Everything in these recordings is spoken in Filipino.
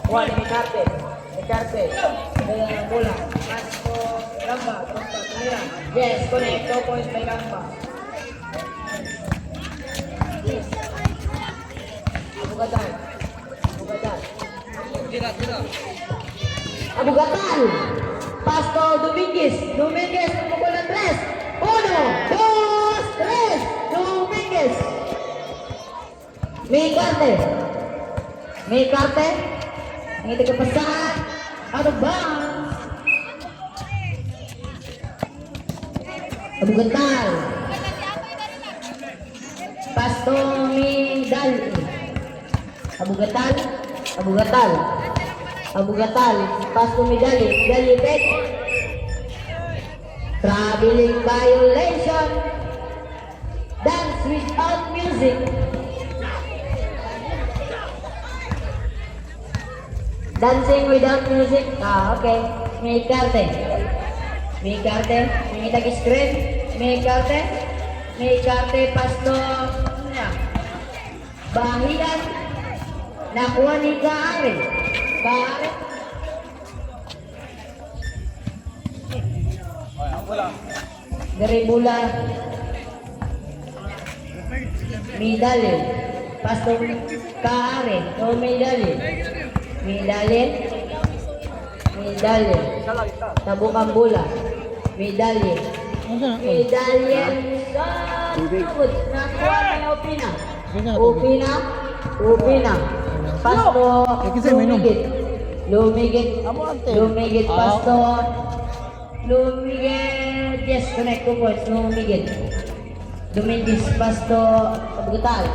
Juan Mecarte. Bola. Pasto, Gamba. Mira. Yes, connect. 2 points by Gamba. Abugatan. Abugatan. Pasto Dominguez. Pumukul ng 3. 1, 2, 3. Dominguez. Mecarte. Ang ito kapasahan. Out of bounds. Abugatan. Pasto Midal. Abugatal. Pasto Midali. Pek. Traveling violation. Dance without music. Dancing without music. Okay. Mecarte. May tag-screen. Mecarte. Pasto. Bahian. Nakuha ni Kaare. Garibula. Midali. Pasto Kaare. Midali. Tabukang bola. Midali. Nakuha ni Opina. Pasto Lumigit. Pasto Lumigit. Yes, connect 2 points. Lumigit. Dominguez. Pasto Abugatal.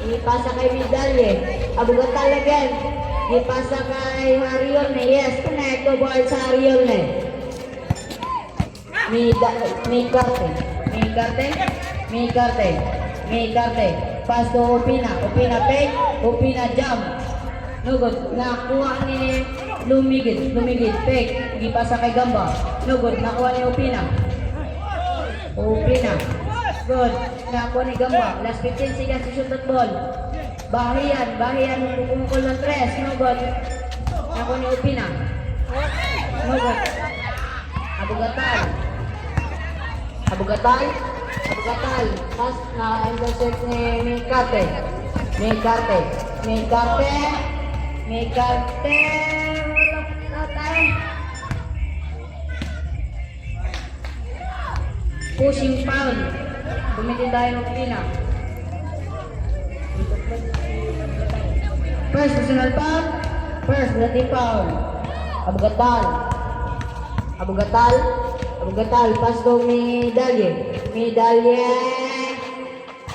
Ipasa kay Midalye. Abugatal again. Ipasa kay Hariolne. Yes, connect 2 points sa Hariolne. Mecarte. Pasto Opina. Pek. Jump. No good. Nakuha ni Lumigit. Pek. Ipasa kay Gamba. No good. Nakuha ni Opina. Good. Nakuha ni Gamba. Last 15 seconds to shoot that ball. Bahian. Pumukul ng 3. No good. Nakuha ni Opina. No good. Abugatal. Pas na intercept ni Mecarte. Pushing foul. Bumitin tayo ng Pina. First personal foul. First bloody foul. Abugatal. Pasto Midalye.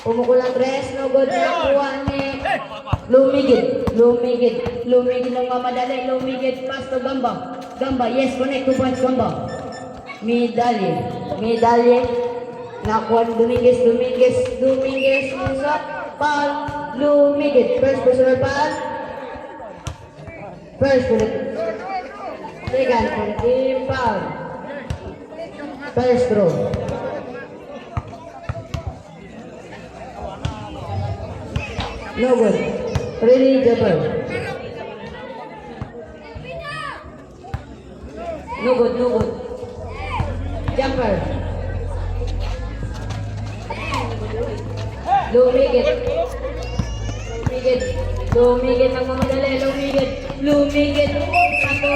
Pumukul ang 3. No good. Nakuha ni Lumigit ng mamadali. Pasto Gamba. Yes, connect 2 points Gamba. Midalye. Nakuha ni Dominguez. Shot. Foul. Lumigit. First personal foul. Second team foul. First throw. No good. Really jumper. No good. Jumper. Lumigit ang mamadali. Lumigit. Pato.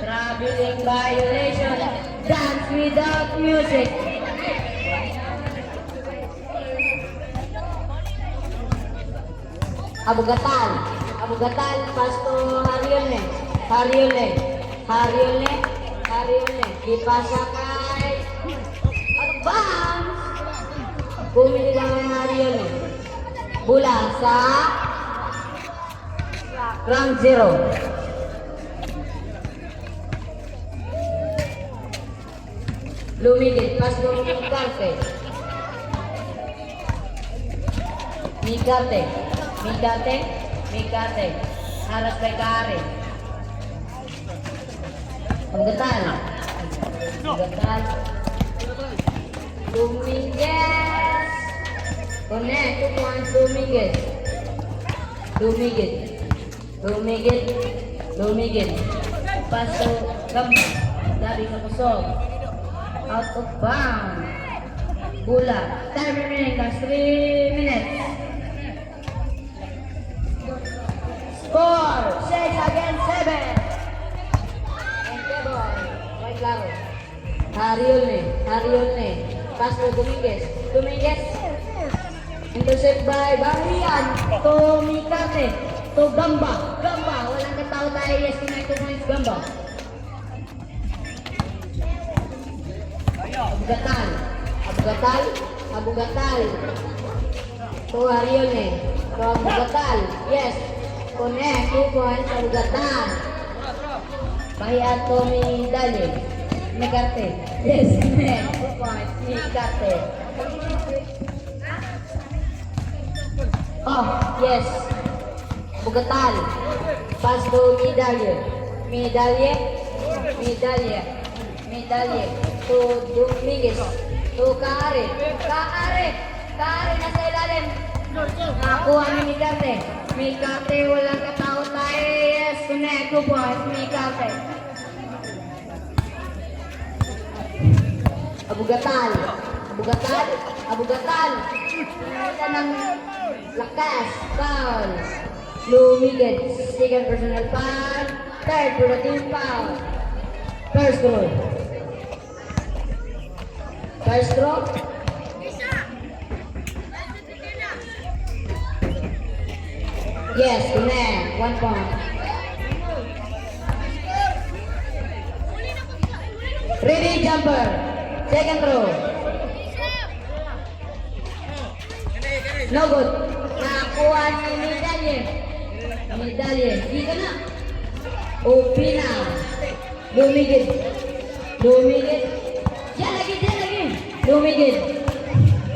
Traveling violation. Dance without music. Abugatal. Pasto Hariolne. Ipasa kay advance. Bumili lang ang Hariolne. Bola sa round 0. Lumigit. Pasto Mecarte. Harap kay Kaare. Abugatal. Dominguez. Connect, 2 points, Lumigit. Lumigit. Lumigit. Lumigit. Pass to Gamba. Dari sa kusog. Out of bound. Bola. Time remaining, last 3 minutes. Score, 6 against 7. And table, right laro. Hariol ne. Pass to Dominguez. Dominguez. Intercept by Barian. To Mikate. To Gamba. Gamba, walang katao tayo. Yes, connect 2 points, Gamba. Abugatal. Abugatal. Abugatal. To Hariol ne. To Abugatal. Yes. Connect, 2 points, Abugatal. Bahian to Midali. Megarte. Yes, connect, 2 points, Megarte. Oh, yes. Abugatal. Pass to Midali. Midali. Midali. Midali. To Dominguez. To Kaare. Kaare. Kaare nasa ilalim. Nakuha ni Megarte. Megarte, walang katao tayo. Yes, connect, 2 points, Megarte. Abugatal. Abugatal. Abugatal. Isa ng lakas. Foul. Lumigit. Second personal foul. Third for the team foul. First throw. First throw. Yes, connect. 1 point. Ready, jumper. Second throw. No good. Nakakuha ni Medalye. Medalye. Di ka na. Opina. Lumigid. Lumigid. Diyan lagi, diyan lagi. Lumigid.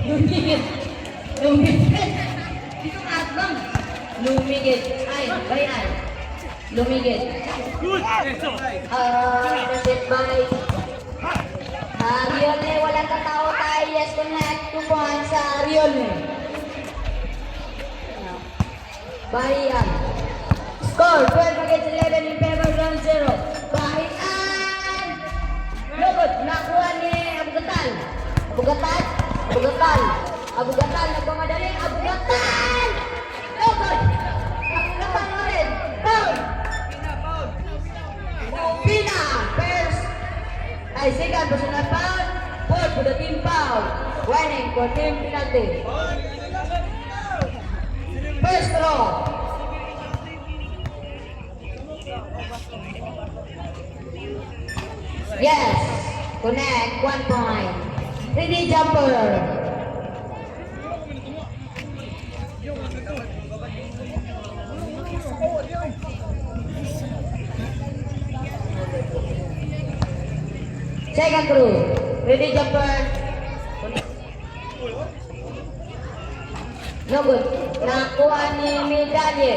Lumigid. Lumigid. Dito ka atbang. Lumigid. Ay, bayan. Lumigid. Intercept by Rione. Walang katao tayo. Yes, connect. 2 points sa Rione. Bayan. Score 12 against 11 in favor of ground 0. Bayan. Lugod. Nakuha ni Abugatal. Abugatal. Abugatal. Abugatal. Nagmamadali. Abugatal. Lugod. Abugatal mo rin. Foul. Pina. First. Ay, second personal foul. Fourth for the team foul. Winning for team penalty. First throw. Yes. Connect. 1 point. Ready, jumper. Second throw. Ready, jumper. No good. Nakuha ni Medalye.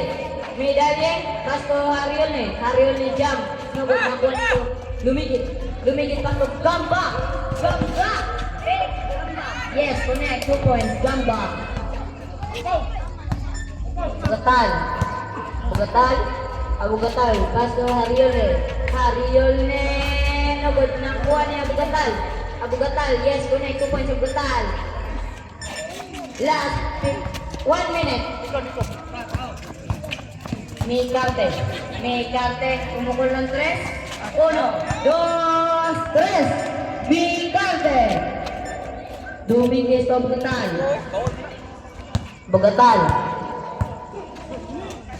Medalye. Pass to Hariol ni. Hariol ni jump. No good. Nakuha nito. Lumigit. Lumigit pass to Gamba. Gamba. Yes, connect. 2 points. Gamba. Abugatal. Abugatal. Abugatal. Pass to Hariol ni. Hariol ni. No good. Nakuha ni Abugatal. Abugatal. Yes, connect. 2 points. Abugatal. Last 1 minute. Megarte. Megarte. Umukol ng 3. 1, 2, 3. Megarte. Dominguez to Abugatal. Abugatal.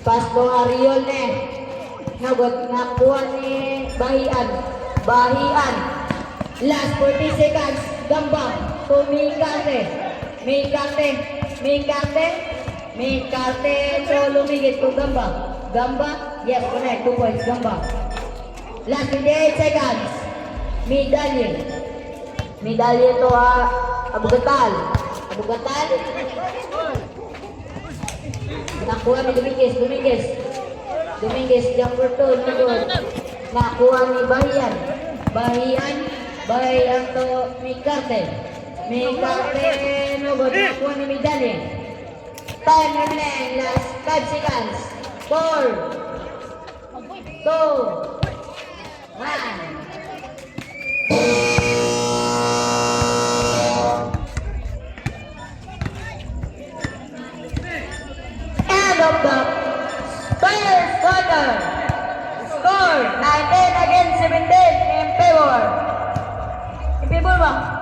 Pass to Hariol ne. Nakuha ni Bahian. Bahian. Last 40 seconds. Gamba. To Megarte. Megarte. Megarte. Megarte. So lumigit to Gamba. Gamba. Yes, connect. 2 points. Gamba. Last 28 seconds. Medalye. Medalye to Abugatal. Abugatal. Nakuha ni Dominguez. Dominguez. Dominguez. Jumper 2. No good. Nakuha ni Bahian. Bahian. Bahian to Megarte. Megarte. No Nugod, nakuha ni medali. Time remaining, last 5 seconds. 4, 2, 1. End of the first quarter. Score 19 against 17 in favor. In favor ba?